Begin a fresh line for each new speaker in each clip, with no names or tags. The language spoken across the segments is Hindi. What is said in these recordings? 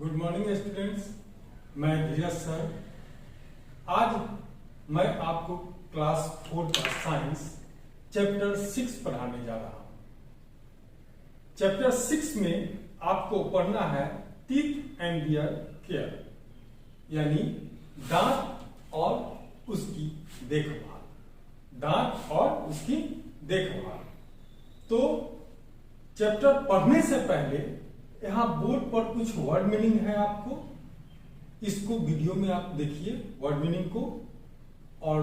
गुड मॉर्निंग स्टूडेंट्स, मैं धीरज सर। आज मैं आपको क्लास 4 का साइंस चैप्टर 6 पढ़ाने जा रहा हूं। चैप्टर 6 में आपको पढ़ना है टीथ एंड देयर केयर, यानी दांत और उसकी देखभाल। दांत और उसकी देखभाल। तो चैप्टर पढ़ने से पहले यहां बोर्ड पर कुछ वर्ड मीनिंग है, आपको इसको वीडियो में आप देखिए वर्ड मीनिंग को, और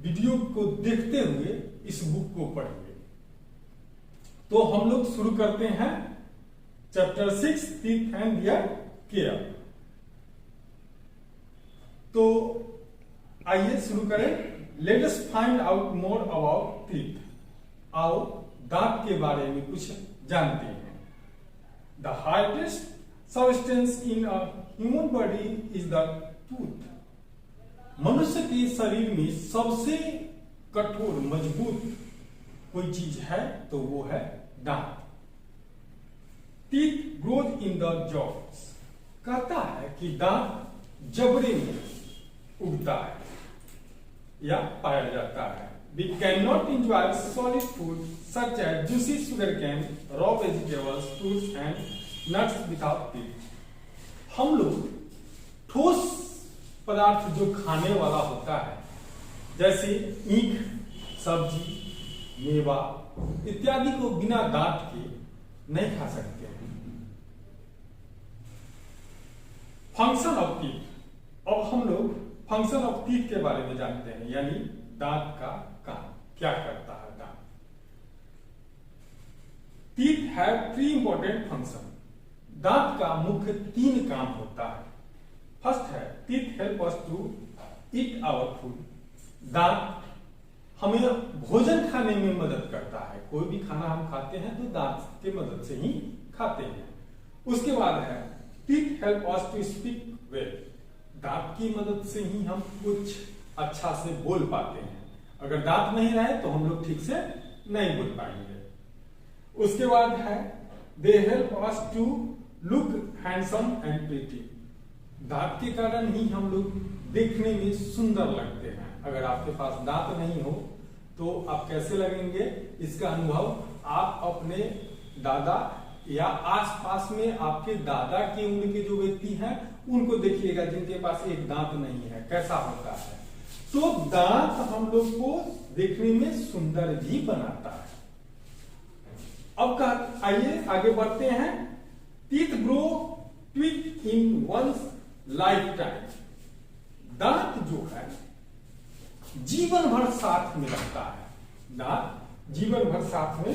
वीडियो को देखते हुए इस बुक को पढ़िए। तो हम लोग शुरू करते हैं chapter 6 teeth and their care. तो आइए शुरू करें। Let us find out more about teeth. आओ दांत के बारे में कुछ जानते हैं। The hardest substance in a human body is the tooth. मनुष्य के शरीर में सबसे कठोर मजबूत कोई चीज है तो वो है दांत। Teeth grows in the jaws. कहता है कि दांत जबड़े में उगता है या पाया जाता है। We cannot enjoy solid food such as juicy sugarcane, raw vegetables, fruits and nuts without teeth. हम लोग ठोस पदार्थ जो खाने वाला होता है, जैसे ईख, सब्जी, मेवा इत्यादि को बिना दांत के नहीं खा सकते हैं। Function of teeth. अब हम लोग फंक्शन ऑफ टीथ के बारे में जानते हैं, यानी दांत का काम क्या करता है। दांत टीथ हैव 3 इंपॉर्टेंट फंक्शन। दांत का मुख्य 3 काम होता है। फर्स्ट है teeth help us to eat our food. दांत हमें भोजन खाने में मदद करता है। कोई भी खाना हम खाते हैं तो दांत की मदद से ही खाते हैं। उसके बाद है teeth help us to speak well. दांत की मदद से ही हम कुछ अच्छा से बोल पाते हैं। अगर दांत नहीं रहे तो हम लोग ठीक से नहीं बोल पाएंगे। उसके बाद है they help us to look handsome and pretty. दांत के कारण ही हम लोग देखने में सुंदर लगते हैं। अगर आपके पास दांत नहीं हो तो आप कैसे लगेंगे, इसका अनुभव आप अपने दादा या आसपास में आपके दादा की उम्र के जो व्यक्ति हैं उनको देखिएगा, जिनके पास एक दांत नहीं है, कैसा होता है। तो दांत हम लोग को देखने में सुंदर भी बनाता है। अब आइए आगे बढ़ते हैं। टीथ ग्रो ट्विक इन वंस लाइफ टाइम। दांत जो है जीवन भर साथ में रहता है। दांत जीवन भर साथ में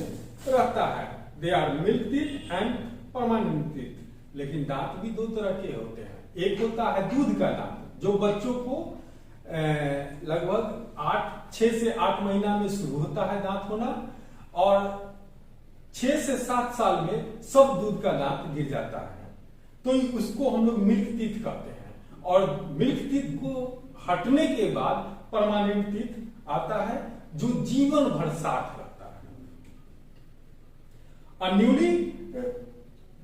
रहता है। They are milk teeth and permanent teeth. लेकिन दांत भी 2 तरह के होते हैं। एक होता है दूध का दांत, जो बच्चों को लगभग 6 से 8 महीना में शुरू होता है दांत होना, और 6 से 7 साल में सब दूध का दांत गिर जाता है। तो उसको हम लोग मिल्क टीथ कहते हैं। और मिल्क टीथ को हटने के बाद परमानेंट टीथ आता है, जो जीवन भर साथ रहता है। A newly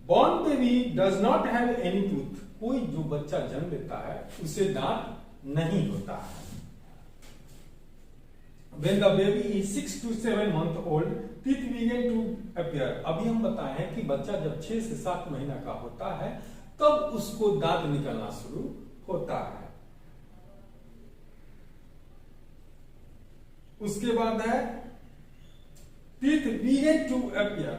born baby does not have any tooth. कोई जो बच्चा जन्म लेता है उसे दांत नहीं होता है। When the baby is 6 to 7 months old, teeth begin to appear. अभी हम बताए हैं कि बच्चा जब 6 से 7 महीना का होता है तब उसको दांत निकलना शुरू होता है। उसके बाद है teeth begin to appear.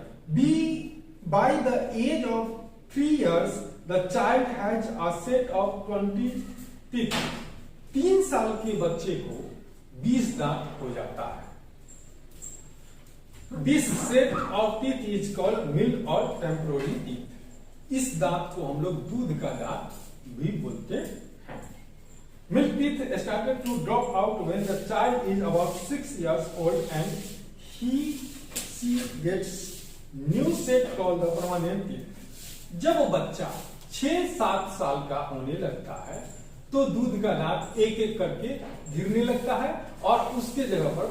By the age of 3 years, the child has a set of 20 teeth. 3 साल के बच्चे को 20 दांत हो जाता है। This set of teeth is called milk or temporary teeth. इस दांत को हम लोग दूध का दांत भी बोलते हैं। Milk teeth started to drop out when the child is about 6 years old and she gets new set called the permanent teeth. जब वो बच्चा 6-7 साल का होने लगता है तो दूध का दांत एक एक करके गिरने लगता है और उसके जगह पर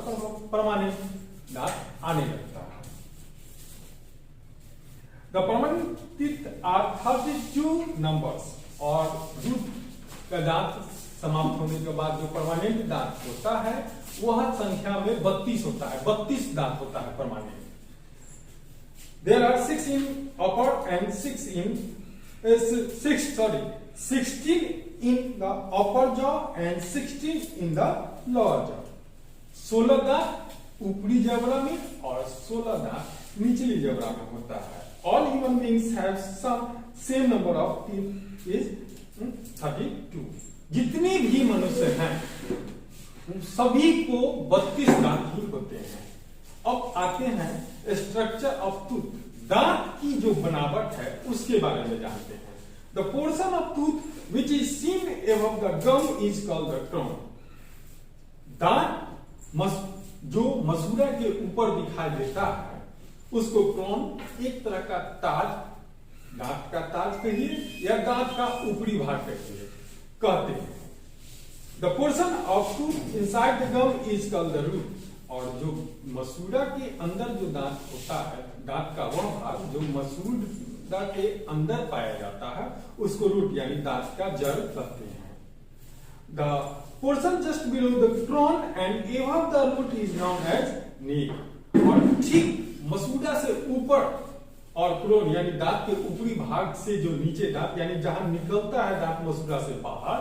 परमानेंट दांत आने लगता है। The permanent teeth are 32 numbers, और रूट का दांत समाप्त होने के बाद जो परमानेंट दांत होता है वह संख्या में 32 होता है, 32 दांत होता है permanent. There are 6 in upper and 16 in the upper jaw and 16 in the lower jaw। 16 दांत ऊपरी जबड़ा में और 16 दांत निचली जबड़ा में होता है। All human beings have same number of teeth is 32। जितने भी मनुष्य हैं सभी को 32 दांत ही होते हैं। अब आते हैं स्ट्रक्चर ऑफ टूथ, दांत की जो बनावट है उसके बारे में जानते हैं। The portion of tooth which is seen above the gum is called the crown. दांत जो मसूड़ा के ऊपर दिखाई देता है उसको क्राउन, एक तरह का ताज, दांत का ताज कहिए या दांत का ऊपरी भाग कहिए, कहते हैं। The portion of tooth inside the gum is called the root. और जो मसूड़ा के अंदर जो दांत होता है, दांत का वह भाग जो मसूड़ा के अंदर पाया जाता है उसको रूट यानी दांत का जड़ कहते हैं। The portion just below the crown and above the root is known as neck. और ठीक मसूड़ा से ऊपर और क्राउन यानी दांत के ऊपरी भाग से जो नीचे दांत यानी जहां निकलता है दांत मसूड़ा से बाहर,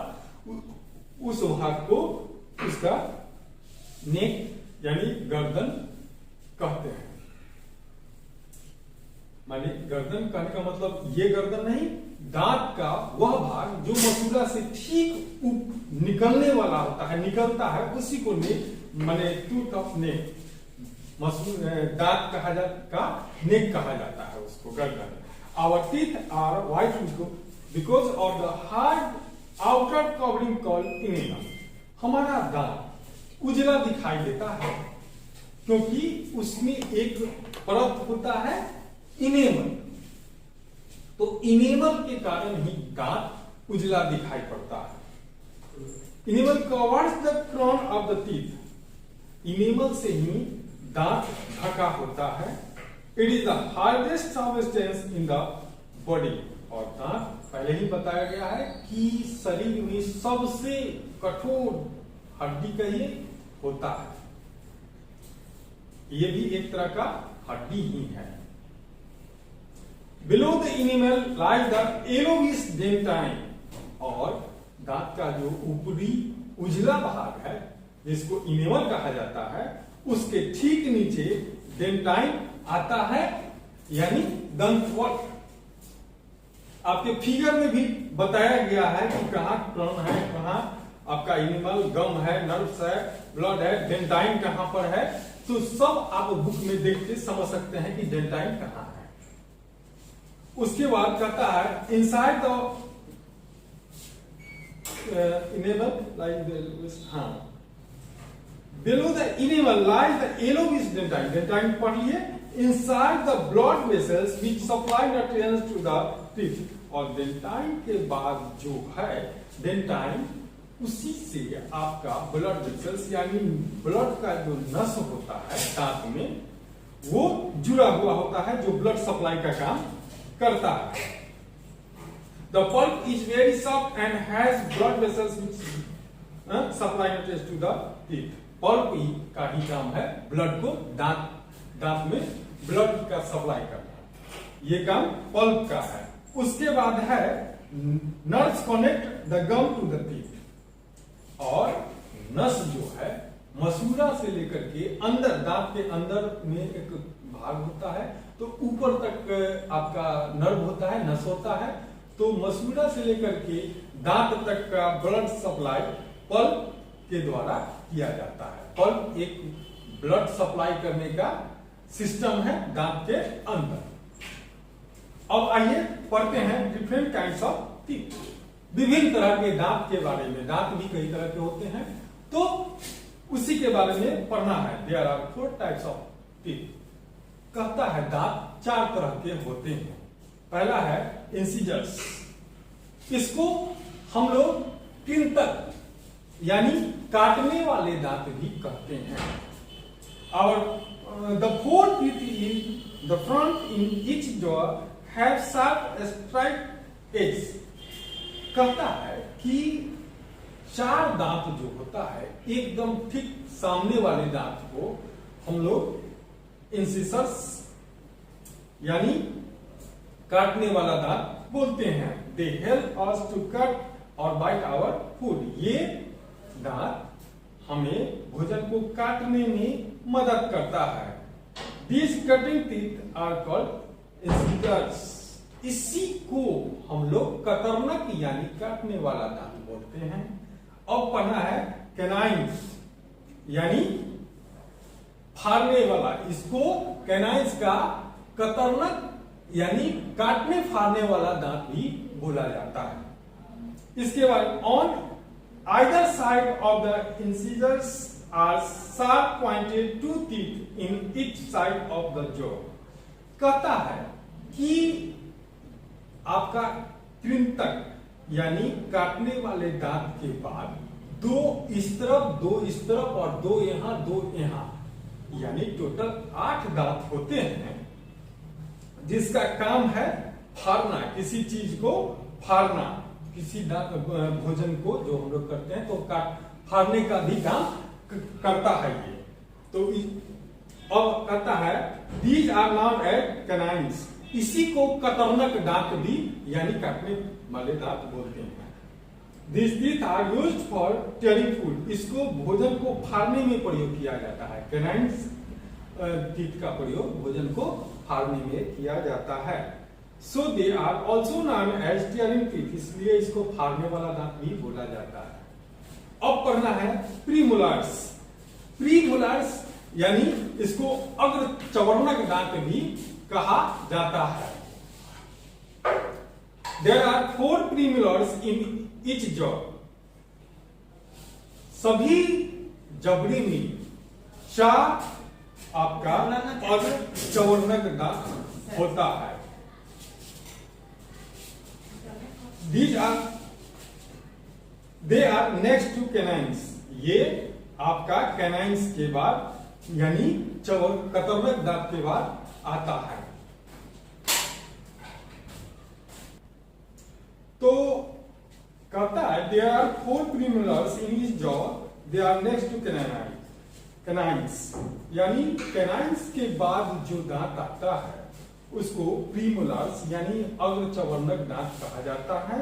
उस भाग को उसका नेक यानी गर्दन कहते हैं। माने गर्दन कहने का मतलब ये गर्दन नहीं, दांत का वह भाग जो मसूड़ा से ठीक निकलने वाला होता है, निकलता है, उसी को नेक माने टूथ ऑफ नेक, दांत कहा जाता, नेक कहा जाता है उसको, गर्दन। Our teeth are white because of the hard outer covering called enamel. हमारा दांत उजला दिखाई देता है क्योंकि उसमें एक परत होता है इनेमल। तो इनेमल के कारण ही दांत उजला दिखाई पड़ता है। Enamel covers the crown of the teeth. Enamel से ही दांत ढका होता है। It is the hardest substance in the body. और दांत पहले ही बताया गया है कि शरीर में सबसे कठोर हड्डी कहिए होता है, ये भी एक तरह का हड्डी ही है। Below the enamel lies the yellowish dentine. और दांत का जो ऊपरी उजला भाग है जिसको इनेमल कहा जाता है, उसके ठीक नीचे डेंटाइन आता है यानी दंतवल्क। आपके फिगर में भी बताया गया है कि कहां क्राउन है, कहां आपका इनेमल, गम है, नर्व्स है, ब्लड है, डेंटाइन कहां पर है। तो सब आप बुक में देख के समझ सकते हैं कि डेंटाइन कहां है। उसके बाद कहता है इनसाइड द इनेमल लाइज हाँ below the enamel lies the yellowish dentine. Dentine पढ़ लिए। Inside the blood vessels which supply nutrients to the teeth. और डेंटाइन के बाद जो है डेंटाइन, उसी से आपका ब्लड वेसल्स यानी ब्लड का जो नस होता है दांत में वो जुड़ा हुआ होता है जो ब्लड सप्लाई का काम करता है। The pulp is very soft and has blood vessels which supply nutrients to the teeth. Pulp ही का ही काम है ब्लड को दांत में ब्लड का सप्लाई करना, ये काम पल्प का है। उसके बाद है nerves connect the gum to the teeth. और नस जो है मसूड़ा से लेकर के अंदर, दांत के अंदर में एक भाग होता है, तो ऊपर तक आपका नर्व होता है, नस होता है। तो मसूड़ा से लेकर के दांत तक का ब्लड सप्लाई पल्प के द्वारा किया जाता है। पल्प एक ब्लड सप्लाई करने का सिस्टम है दांत के अंदर। अब आइए पढ़ते हैं डिफरेंट काइंड्स ऑफ टीथ, विभिन्न तरह के दांत के बारे में। दांत भी कई तरह के होते हैं तो उसी के बारे में पढ़ना है। There are 4 types of teeth. कहता है दांत 4 तरह के होते हैं। पहला है इंसिजर्स, इसको हम लोग कृंतक यानी काटने वाले दांत भी कहते हैं। और the 4 teeth in the front in each jaw have sharp stripe edge. कहता है कि चार दांत जो होता है एकदम ठीक सामने वाले दांत को हम लोग इंसिसर्स यानी काटने वाला दांत बोलते हैं। They help us to cut और बाइट आवर फूड। ये दांत हमें भोजन को काटने में मदद करता है। These cutting teeth are called incisors। इसी को हम लोग कतरनक यानी काटने वाला दांत बोलते हैं। अब पढ़ना है कैनाइन्स यानी फाड़ने वाला। इसको कैनाइन्स का कतरनक यानी काटने फाड़ने वाला दांत भी बोला जाता है। इसके बाद on either side of the incisors are sharp pointed two teeth in each side of the jaw. कहता है कि आपका कृंतक यानी काटने वाले दांत के बाद दो इस तरफ और दो यहाँ यानी टोटल 8 दांत होते हैं, जिसका काम है फाड़ना, किसी चीज को फाड़ना, किसी भोजन को जो हम लोग करते हैं तो फाड़ने का भी काम करता है ये। तो अब कहता है these are known as canines. इसी को कतरनक दांत भी यानी काटने वाले दांत बोलते हैं। These teeth are used for tearing food। इसको भोजन को फाड़ने में प्रयोग किया जाता है। कैनाइन्स टीथ का प्रयोग भोजन को फाड़ने में किया जाता है। So they are also known as tearing teeth। इसलिए इसको फाड़ने वाला दांत भी बोला जाता है। अब पढ़ना है प्रीमोलार्स। प्रीमोलार्स यानी इसको अग्र चवर्णक दांत भी कहा जाता है। There are 4 premolars in each jaw। सभी जबड़े में 4 आपका अग्र चवर्णक दांत होता है। They are next to canines। ये आपका कैनाइन्स के बाद यानी कतरनक दांत के बाद आता है। तो कहता है there are 4 premolars in each jaw। They are next to canines। यानी कैनाइन्स के बाद जो दांत आता है उसको प्रीमोलार्स यानी अग्र चवर्णक दांत कहा जाता है।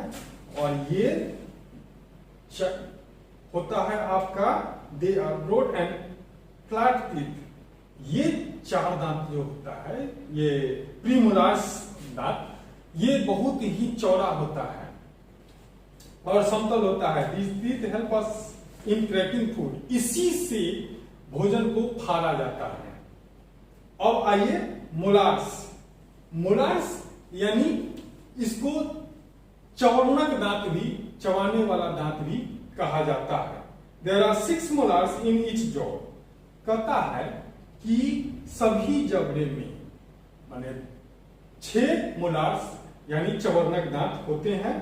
और ये होता है आपका they are broad and flat teeth. ये 4 दांत जो होता है ये प्रीमोलार्स दांत, ये बहुत ही चौड़ा होता है और समतल होता है। These teeth help us in cracking food। इसी से भोजन को फाड़ा जाता है। अब आइए मोलार्स। मोलार्स यानी इसको चवर्णक दांत भी, चबाने वाला दांत भी कहा जाता है। There are 6 molars in each jaw। कहता है कि सभी जबड़े में माने 6 मोलार्स यानी चवर्णक दांत होते हैं।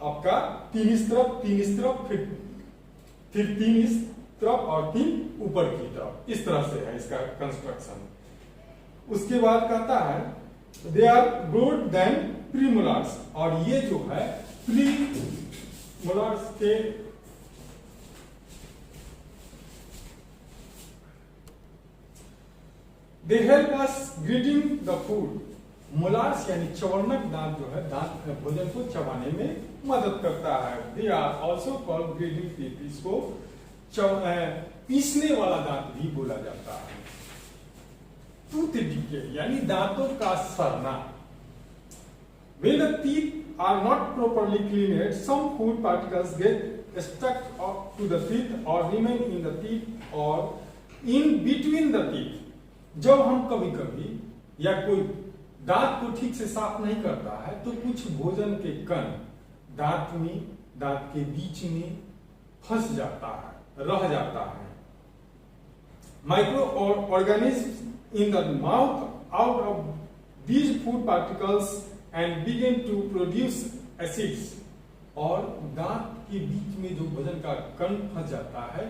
आपका 3 इस तरफ, 3 इस तरफ, फिर 3 इस तरफ और 3 ऊपर की तरफ। इस तरह से है इसका कंस्ट्रक्शन। उसके बाद कहता है दे आर ब्रॉड देन प्रीमोलार्स। और ये जो है प्रीमोलार्स के दे help us greeting the food. Molars यानी चवर्णक दांत जो है दांत भोजन को चबाने में मदद करता है। They are also called greeting teeth. इसको पीसने वाला दांत भी बोला जाता है। टूथ डिके यानी दांतों का सड़ना। When the teeth are not properly cleaned, some food particles get stuck to the teeth or remain in the teeth or in between the teeth। जब हम कभी कभी या कोई दांत को ठीक से साफ नहीं करता है तो कुछ भोजन के कण दांत में, दांत के बीच में फंस जाता है, रह जाता है। Micro organism in the mouth out of these food particles and begin to produce acids। और दांत के बीच में जो भोजन का कण फंस जाता है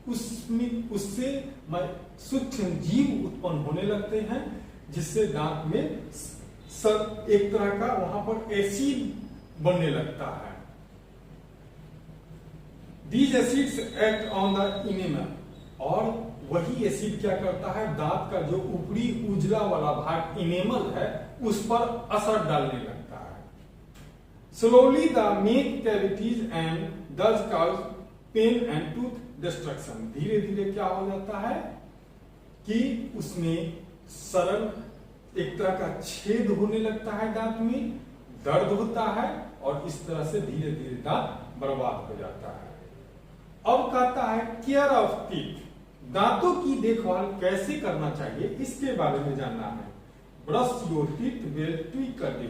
उससे सूक्ष्म जीव उत्पन्न होने लगते हैं, जिससे दांत में सर एक तरह का वहां पर एसिड बनने लगता है। These acids act on the enamel, और वही एसिड क्या करता है, दांत का जो ऊपरी उजला वाला भाग इनेमल है उस पर असर डालने लगता है। Slowly the make cavities and thus cause pain and tooth destruction। धीरे धीरे क्या हो जाता है कि उसमें सरल एक तरह का छेद होने लगता है, दांत में दर्द होता है और इस तरह से धीरे धीरे दांत बर्बाद हो जाता है। अब कहता है केयर ऑफ टीथ, दांतों की देखभाल कैसे करना चाहिए इसके बारे में जानना है। Brush your teeth well tweak कर दे,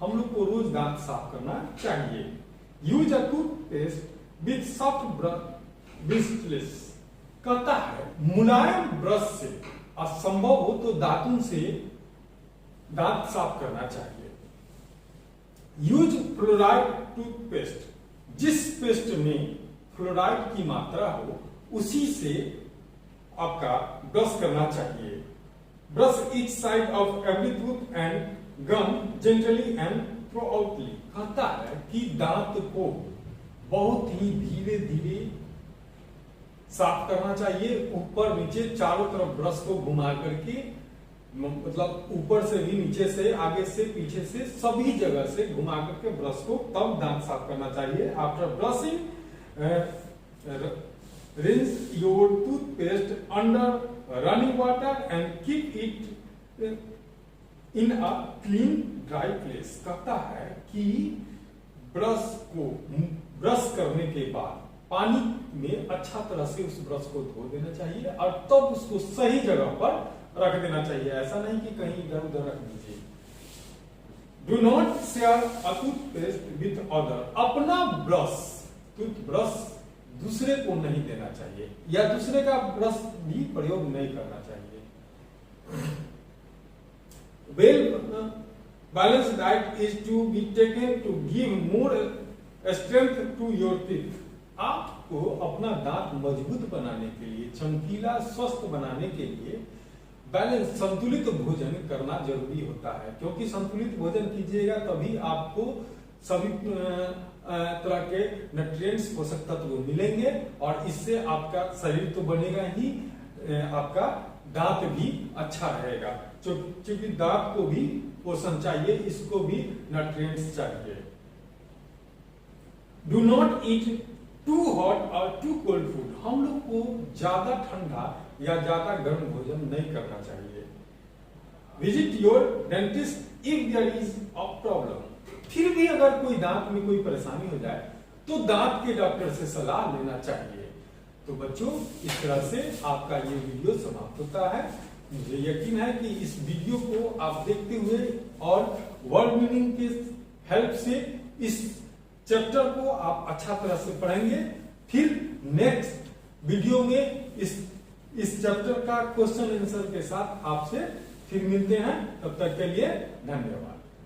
हम लोग को रोज दांत साफ करना चाहिए। Use a toothpaste with soft bristles, कहता है मुलायम ब्रश से असंभव हो तो दांतों से दांत साफ करना चाहिए। यूज फ्लोराइड टूथपेस्ट, जिस पेस्ट में फ्लोराइड की मात्रा हो उसी से आपका ब्रश करना चाहिए। Brush each side of every tooth and gum gently and throughoutly, कहता है कि दांत को बहुत ही धीरे धीरे साफ करना चाहिए, ऊपर नीचे चारों तरफ ब्रश को घुमा करके, मतलब ऊपर से भी, नीचे से, आगे से, पीछे से, सभी जगह से घुमा करके ब्रश को तब दांत साफ करना चाहिए। After brushing rinse your toothpaste under running water and keep it in a clean dry place। कहता है कि ब्रश करने के बाद पानी में अच्छा तरह से उस ब्रश को धो देना चाहिए और तब उसको सही जगह पर रख देना चाहिए, ऐसा नहीं कि कहीं इधर उधर रख दीजिए। Do not share a toothpaste with other, अपना टूथब्रश दूसरे को नहीं देना चाहिए या दूसरे का ब्रश भी प्रयोग नहीं करना चाहिए। Well balance diet is to be taken to give more strength to your teeth. आपको अपना दांत मजबूत बनाने के लिए, चमकीला स्वस्थ बनाने के लिए बैलेंस संतुलित भोजन करना जरूरी होता है, क्योंकि संतुलित भोजन कीजिएगा तभी आपको सभी तरह के न्यूट्रिएंट्स, पोषक तत्व मिलेंगे और इससे आपका शरीर तो बनेगा ही, आपका दांत भी अच्छा रहेगा, क्योंकि दांत को भी पोषण चाहिए, इसको भी न्यूट्रिएंट्स चाहिए। Do not eat too hot और टू कोल्ड फूड, हम लोग को ज्यादा ठंडा या ज्यादा गर्म भोजन नहीं करना चाहिए। Visit your dentist if there is a problem, फिर भी अगर कोई दांत में कोई परेशानी हो जाए तो दांत के डॉक्टर से सलाह लेना चाहिए। तो बच्चों, इस तरह से आपका ये वीडियो समाप्त होता है। मुझे यकीन है कि इस वीडियो को आप देखते हुए और वर्ड मीनिंग के हेल्प से इस चैप्टर को आप अच्छा तरह से पढ़ेंगे। फिर नेक्स्ट वीडियो में इस चैप्टर का क्वेश्चन आंसर के साथ आपसे फिर मिलते हैं। तब तक के लिए धन्यवाद।